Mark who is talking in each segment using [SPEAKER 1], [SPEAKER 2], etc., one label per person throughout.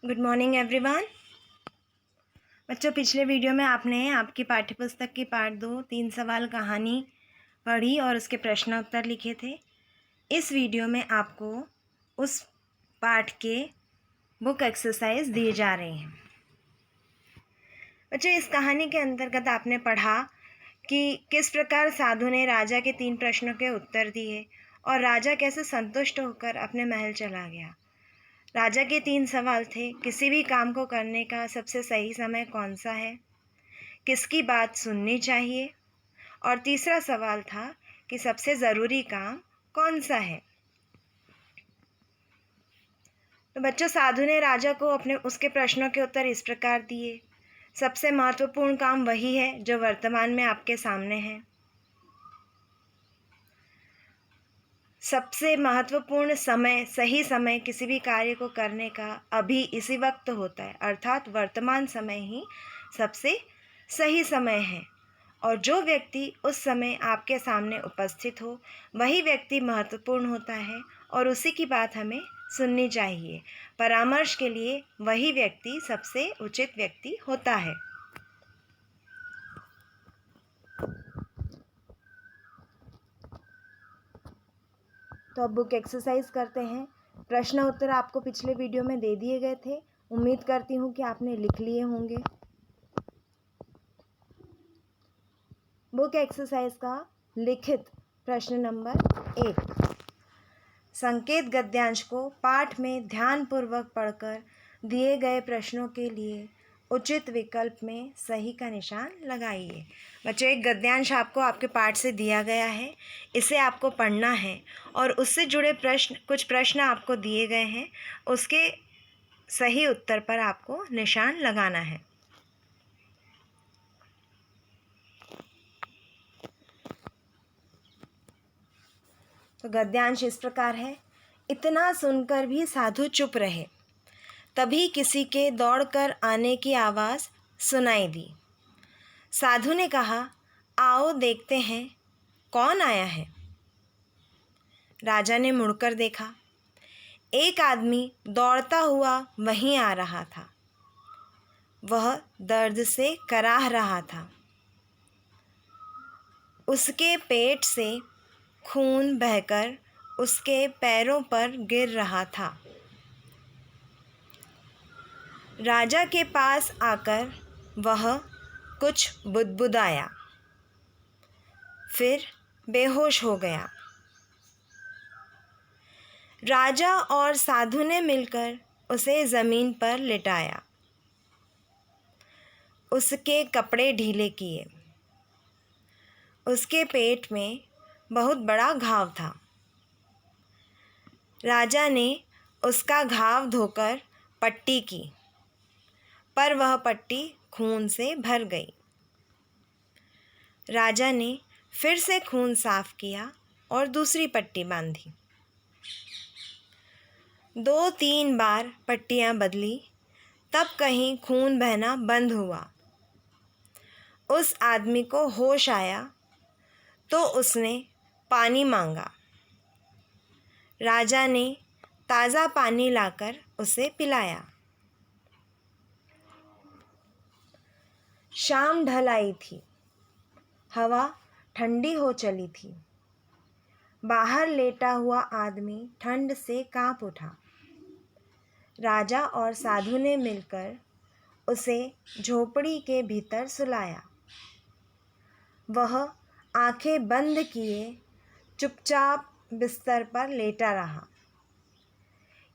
[SPEAKER 1] Good morning everyone. बच्चों, पिछले video में आपने आपकी पाठ्यपुस्तक की पार्ट 2 3 सवाल कहानी पढ़ी और उसके प्रश्न उत्तर लिखे थे। इस वीडियो में आपको उस पाठ के बुक एक्सरसाइज दिए जा रहे हैं। बच्चों, इस कहानी के अंतर्गत आपने पढ़ा कि किस प्रकार साधु ने राजा के 3 प्रश्नों के उत्तर दिए और राजा कैसे संतुष्ट होकर अपने महल चला गया। राजा के 3 सवाल थे। किसी भी काम को करने का सबसे सही समय कौन सा है, किसकी बात सुननी चाहिए, और तीसरा सवाल था कि सबसे ज़रूरी काम कौन सा है। तो बच्चों, साधु ने राजा को अपने उसके प्रश्नों के उत्तर इस प्रकार दिए। सबसे महत्वपूर्ण काम वही है जो वर्तमान में आपके सामने है। सबसे महत्वपूर्ण समय, सही समय किसी भी कार्य को करने का अभी इसी वक्त होता है, अर्थात वर्तमान समय ही सबसे सही समय है। और जो व्यक्ति उस समय आपके सामने उपस्थित हो वही व्यक्ति महत्वपूर्ण होता है और उसी की बात हमें सुननी चाहिए। परामर्श के लिए वही व्यक्ति सबसे उचित व्यक्ति होता है। तो अब बुक एक्सरसाइज करते हैं। प्रश्न उत्तर आपको पिछले वीडियो में दे दिए गए थे। उम्मीद करती हूँ कि आपने लिख लिए होंगे। बुक एक्सरसाइज का लिखित प्रश्न नंबर 1। संकेत गद्यांश को पाठ में ध्यानपूर्वक पढ़कर दिए गए प्रश्नों के लिए उचित विकल्प में सही का निशान लगाइए। बच्चों, एक गद्यांश आपको आपके पाठ से दिया गया है, इसे आपको पढ़ना है और उससे जुड़े कुछ प्रश्न आपको दिए गए हैं, उसके सही उत्तर पर आपको निशान लगाना है। तो गद्यांश इस प्रकार है। इतना सुनकर भी साधु चुप रहे। तभी किसी के दौड़कर आने की आवाज़ सुनाई दी। साधु ने कहा, आओ देखते हैं कौन आया है। राजा ने मुड़कर देखा। एक आदमी दौड़ता हुआ वहीं आ रहा था। वह दर्द से कराह रहा था। उसके पेट से खून बहकर उसके पैरों पर गिर रहा था। राजा के पास आकर वह कुछ बुदबुदाया, फिर बेहोश हो गया। राजा और साधु ने मिलकर उसे ज़मीन पर लिटाया, उसके कपड़े ढीले किए। उसके पेट में बहुत बड़ा घाव था। राजा ने उसका घाव धोकर पट्टी की, पर वह पट्टी खून से भर गई। राजा ने फिर से खून साफ किया और दूसरी पट्टी बांधी। 2-3 बार पट्टियां बदली, तब कहीं खून बहना बंद हुआ। उस आदमी को होश आया तो उसने पानी मांगा। राजा ने ताज़ा पानी लाकर उसे पिलाया। शाम ढल आई थी। हवा ठंडी हो चली थी। बाहर लेटा हुआ आदमी ठंड से कांप उठा। राजा और साधु ने मिलकर उसे झोपड़ी के भीतर सुलाया। वह आंखें बंद किए चुपचाप बिस्तर पर लेटा रहा।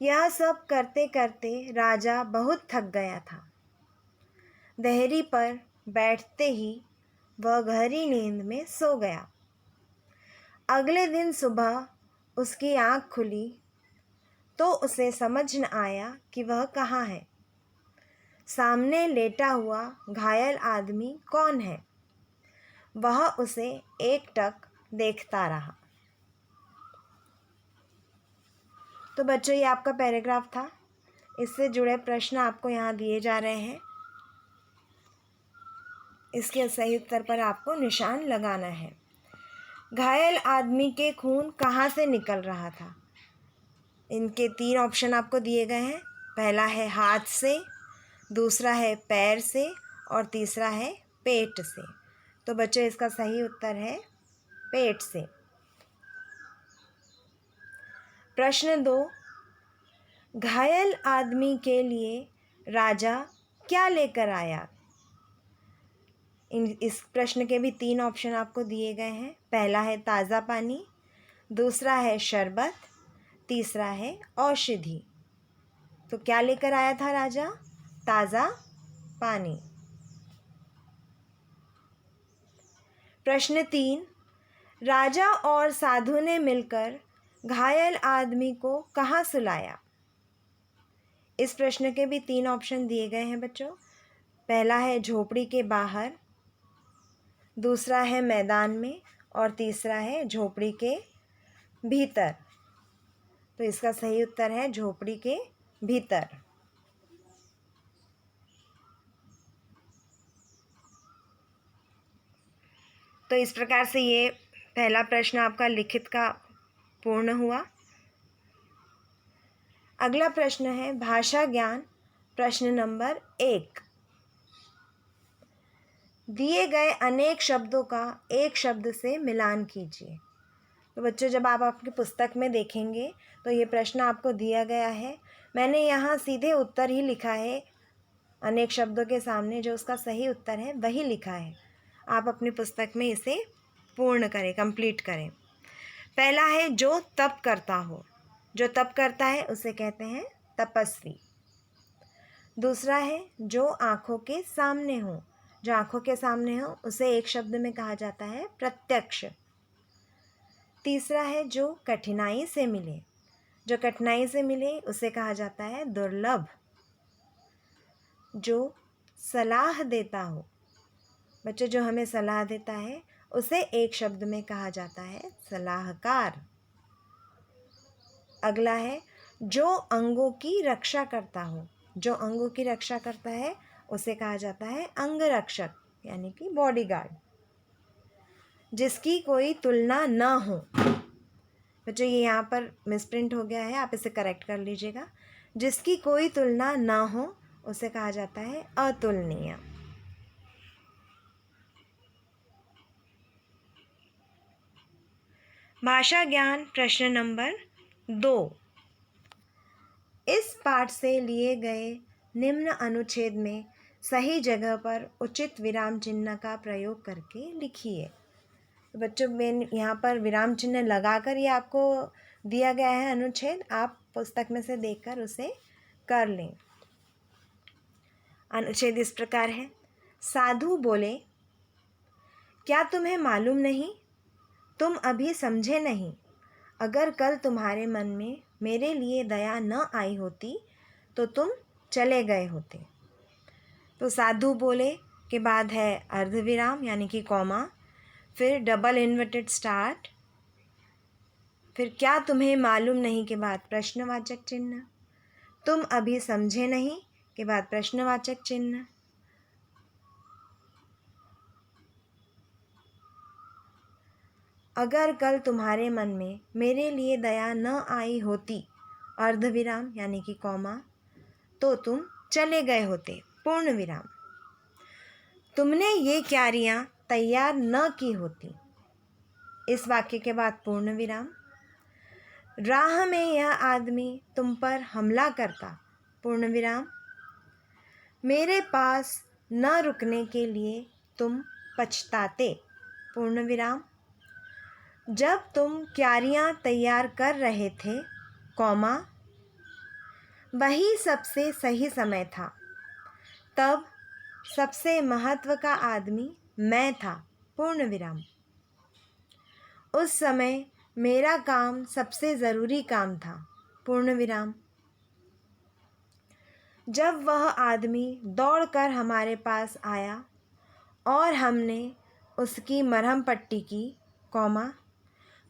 [SPEAKER 1] यह सब करते करते राजा बहुत थक गया था। देहरी पर बैठते ही वह गहरी नींद में सो गया। अगले दिन सुबह उसकी आँख खुली तो उसे समझ न आया कि वह कहाँ है। सामने लेटा हुआ घायल आदमी कौन है। वह उसे एकटक देखता रहा। तो बच्चों, ये आपका पैराग्राफ था। इससे जुड़े प्रश्न आपको यहाँ दिए जा रहे हैं। इसके सही उत्तर पर आपको निशान लगाना है। घायल आदमी के खून कहाँ से निकल रहा था। इनके 3 ऑप्शन आपको दिए गए हैं। पहला है हाथ से, दूसरा है पैर से और तीसरा है पेट से। तो बच्चों इसका सही उत्तर है पेट से। प्रश्न 2, घायल आदमी के लिए राजा क्या लेकर आया? इस प्रश्न के भी 3 ऑप्शन आपको दिए गए हैं। पहला है ताज़ा पानी, दूसरा है शरबत, तीसरा है औषधि। तो क्या लेकर आया था राजा? ताज़ा पानी। प्रश्न 3, राजा और साधु ने मिलकर घायल आदमी को कहाँ सुलाया? इस प्रश्न के भी 3 ऑप्शन दिए गए हैं बच्चों। पहला है झोपड़ी के बाहर, दूसरा है मैदान में और तीसरा है झोपड़ी के भीतर। तो इसका सही उत्तर है झोपड़ी के भीतर। तो इस प्रकार से ये पहला प्रश्न आपका लिखित का पूर्ण हुआ। अगला प्रश्न है भाषा ज्ञान, प्रश्न नंबर 1। दिए गए अनेक शब्दों का एक शब्द से मिलान कीजिए। तो बच्चों जब आप आपकी पुस्तक में देखेंगे तो ये प्रश्न आपको दिया गया है। मैंने यहाँ सीधे उत्तर ही लिखा है, अनेक शब्दों के सामने जो उसका सही उत्तर है वही लिखा है। आप अपनी पुस्तक में इसे पूर्ण करें, कंप्लीट करें। पहला है जो तप करता हो। जो तप करता है उसे कहते हैं तपस्वी। दूसरा है जो आँखों के सामने हो। जो आँखों के सामने हो उसे एक शब्द में कहा जाता है प्रत्यक्ष। तीसरा है जो कठिनाई से मिले। जो कठिनाई से मिले उसे कहा जाता है दुर्लभ। जो सलाह देता हो, बच्चों जो हमें सलाह देता है उसे एक शब्द में कहा जाता है सलाहकार। अगला है जो अंगों की रक्षा करता हो। जो अंगों की रक्षा करता है उसे कहा जाता है अंगरक्षक यानी कि बॉडीगार्ड। जिसकी कोई तुलना ना हो। बच्चों ये यहाँ पर मिसप्रिंट हो गया है, आप इसे करेक्ट कर लीजिएगा। जिसकी कोई तुलना ना हो उसे कहा जाता है अतुलनीय। भाषा ज्ञान प्रश्न नंबर 2। इस पाठ से लिए गए निम्न अनुच्छेद में सही जगह पर उचित विराम चिन्ह का प्रयोग करके लिखिए। तो बच्चों मैं यहाँ पर विराम चिन्ह लगाकर ये आपको दिया गया है अनुच्छेद, आप पुस्तक में से देखकर उसे कर लें। अनुच्छेद इस प्रकार है। साधु बोले, क्या तुम्हें मालूम नहीं? तुम अभी समझे नहीं। अगर कल तुम्हारे मन में मेरे लिए दया न आई होती तो तुम चले गए होते। तो साधु बोले के बाद है अर्धविराम यानी कि कॉमा, फिर डबल इन्वर्टेड स्टार्ट, फिर क्या तुम्हें मालूम नहीं के बाद प्रश्नवाचक चिन्ह, तुम अभी समझे नहीं के बाद प्रश्नवाचक चिन्ह, अगर कल तुम्हारे मन में मेरे लिए दया न आई होती अर्धविराम यानी कि कॉमा, तो तुम चले गए होते पूर्ण विराम। तुमने ये क्यारियाँ तैयार न की होती। इस वाक्य के बाद पूर्ण विराम। राह में यह आदमी तुम पर हमला करता पूर्ण विराम। मेरे पास न रुकने के लिए तुम पछताते पूर्ण विराम। जब तुम क्यारियाँ तैयार कर रहे थे कॉमा, वही सबसे सही समय था। तब सबसे महत्व का आदमी मैं था पूर्ण विराम। उस समय मेरा काम सबसे ज़रूरी काम था पूर्ण विराम। जब वह आदमी दौड़कर हमारे पास आया और हमने उसकी मरहम पट्टी की कॉमा,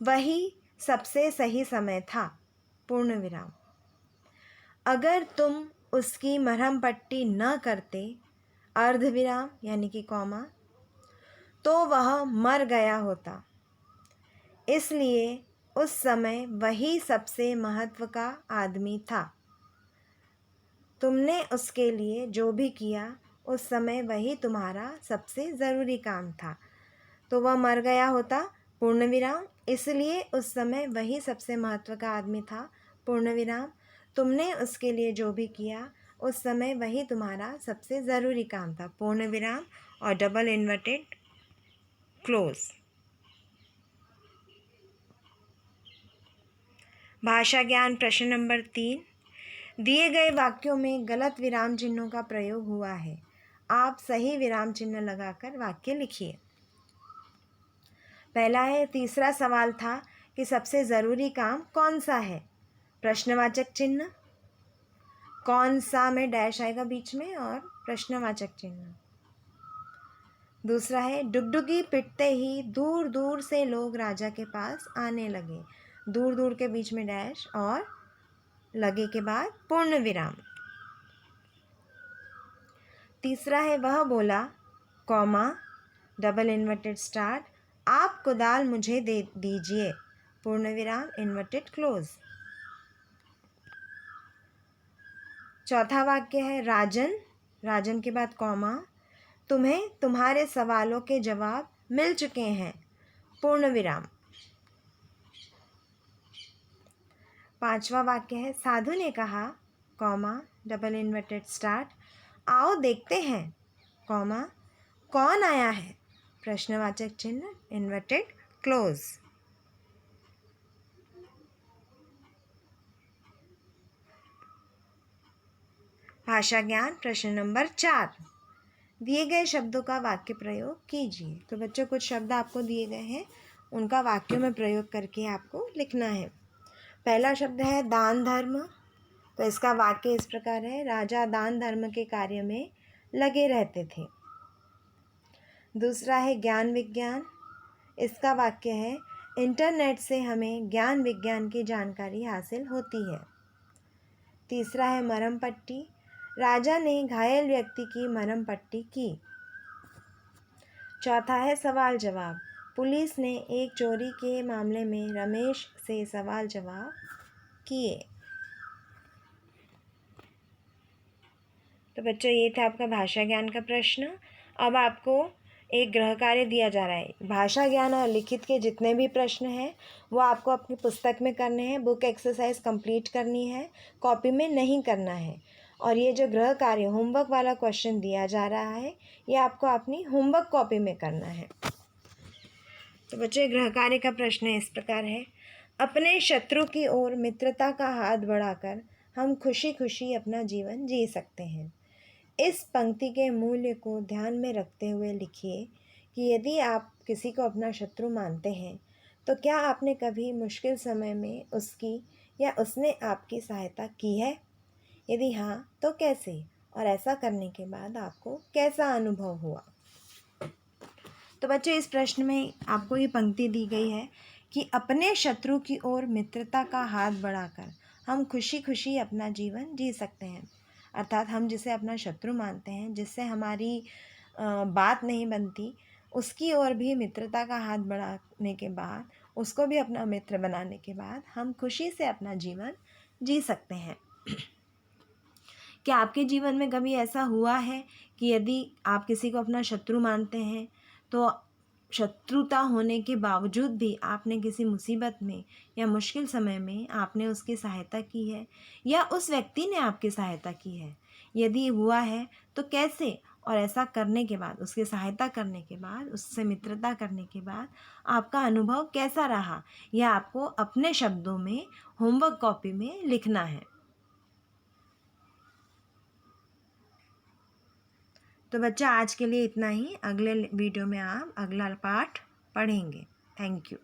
[SPEAKER 1] वही सबसे सही समय था पूर्ण विराम। अगर तुम उसकी मरहम पट्टी न करते अर्धविराम यानी कि कॉमा, तो वह मर गया होता। इसलिए उस समय वही सबसे महत्व का आदमी था। तुमने उसके लिए जो भी किया उस समय वही तुम्हारा सबसे ज़रूरी काम था। तो वह मर गया होता, पूर्ण विराम, इसलिए उस समय वही सबसे महत्व का आदमी था, पूर्ण विराम। तुमने उसके लिए जो भी किया उस समय वही तुम्हारा सबसे ज़रूरी काम था, पूर्ण विराम और डबल इन्वर्टेड क्लोज। भाषा ज्ञान प्रश्न नंबर 3। दिए गए वाक्यों में गलत विराम चिन्हों का प्रयोग हुआ है। आप सही विराम चिन्ह लगाकर वाक्य लिखिए। पहला है, तीसरा सवाल था कि सबसे ज़रूरी काम कौन सा है? प्रश्नवाचक चिन्ह, कौन सा में डैश आएगा बीच में और प्रश्नवाचक चिन्ह। दूसरा है, डुगडुगी पिटते ही दूर दूर से लोग राजा के पास आने लगे। दूर दूर के बीच में डैश और लगे के बाद पूर्ण विराम। तीसरा है, वह बोला, कॉमा, डबल इन्वर्टेड स्टार्ट, आप कुदाल मुझे दे दीजिए, पूर्ण विराम इन्वर्टेड क्लोज। चौथा वाक्य है, राजन, राजन के बाद कॉमा, तुम्हें तुम्हारे सवालों के जवाब मिल चुके हैं, पूर्ण विराम। पांचवा वाक्य है, साधु ने कहा, कॉमा, डबल इन्वर्टेड स्टार्ट, आओ देखते हैं, कॉमा, कौन आया है, प्रश्नवाचक चिन्ह इन्वर्टेड क्लोज। भाषा ज्ञान प्रश्न नंबर 4। दिए गए शब्दों का वाक्य प्रयोग कीजिए। तो बच्चों, कुछ शब्द आपको दिए गए हैं, उनका वाक्यों में प्रयोग करके आपको लिखना है। पहला शब्द है दान धर्म। तो इसका वाक्य इस प्रकार है, राजा दान धर्म के कार्य में लगे रहते थे। दूसरा है ज्ञान विज्ञान। इसका वाक्य है, इंटरनेट से हमें ज्ञान विज्ञान की जानकारी हासिल होती है। तीसरा है मरहम पट्टी। राजा ने घायल व्यक्ति की मरहम पट्टी की। चौथा है सवाल जवाब। पुलिस ने एक चोरी के मामले में रमेश से सवाल जवाब किए। तो बच्चों, ये था आपका भाषा ज्ञान का प्रश्न। अब आपको एक गृह कार्य दिया जा रहा है। भाषा ज्ञान और लिखित के जितने भी प्रश्न हैं वो आपको अपनी पुस्तक में करने हैं, बुक एक्सरसाइज कंप्लीट करनी है, कॉपी में नहीं करना है। और ये जो गृह कार्य होमवर्क वाला क्वेश्चन दिया जा रहा है, ये आपको अपनी होमवर्क कॉपी में करना है। तो बच्चों, गृह कार्य का प्रश्न इस प्रकार है, अपने शत्रु की ओर मित्रता का हाथ बढ़ाकर हम खुशी खुशी अपना जीवन जी सकते हैं। इस पंक्ति के मूल्य को ध्यान में रखते हुए लिखिए कि यदि आप किसी को अपना शत्रु मानते हैं तो क्या आपने कभी मुश्किल समय में उसकी या उसने आपकी सहायता की है? यदि हाँ, तो कैसे, और ऐसा करने के बाद आपको कैसा अनुभव हुआ? तो बच्चों, इस प्रश्न में आपको ये पंक्ति दी गई है कि अपने शत्रु की ओर मित्रता का हाथ बढ़ाकर हम खुशी खुशी अपना जीवन जी सकते हैं। अर्थात हम जिसे अपना शत्रु मानते हैं, जिससे हमारी बात नहीं बनती, उसकी ओर भी मित्रता का हाथ बढ़ाने के बाद, उसको भी अपना मित्र बनाने के बाद हम खुशी से अपना जीवन जी सकते हैं। क्या आपके जीवन में कभी ऐसा हुआ है कि यदि आप किसी को अपना शत्रु मानते हैं तो शत्रुता होने के बावजूद भी आपने किसी मुसीबत में या मुश्किल समय में आपने उसकी सहायता की है, या उस व्यक्ति ने आपकी सहायता की है? यदि हुआ है तो कैसे, और ऐसा करने के बाद, उसकी सहायता करने के बाद, उससे मित्रता करने के बाद आपका अनुभव कैसा रहा, यह आपको अपने शब्दों में होमवर्क कॉपी में लिखना है। तो बच्चा, आज के लिए इतना ही। अगले वीडियो में आप अगला पाठ पढ़ेंगे। Thank you.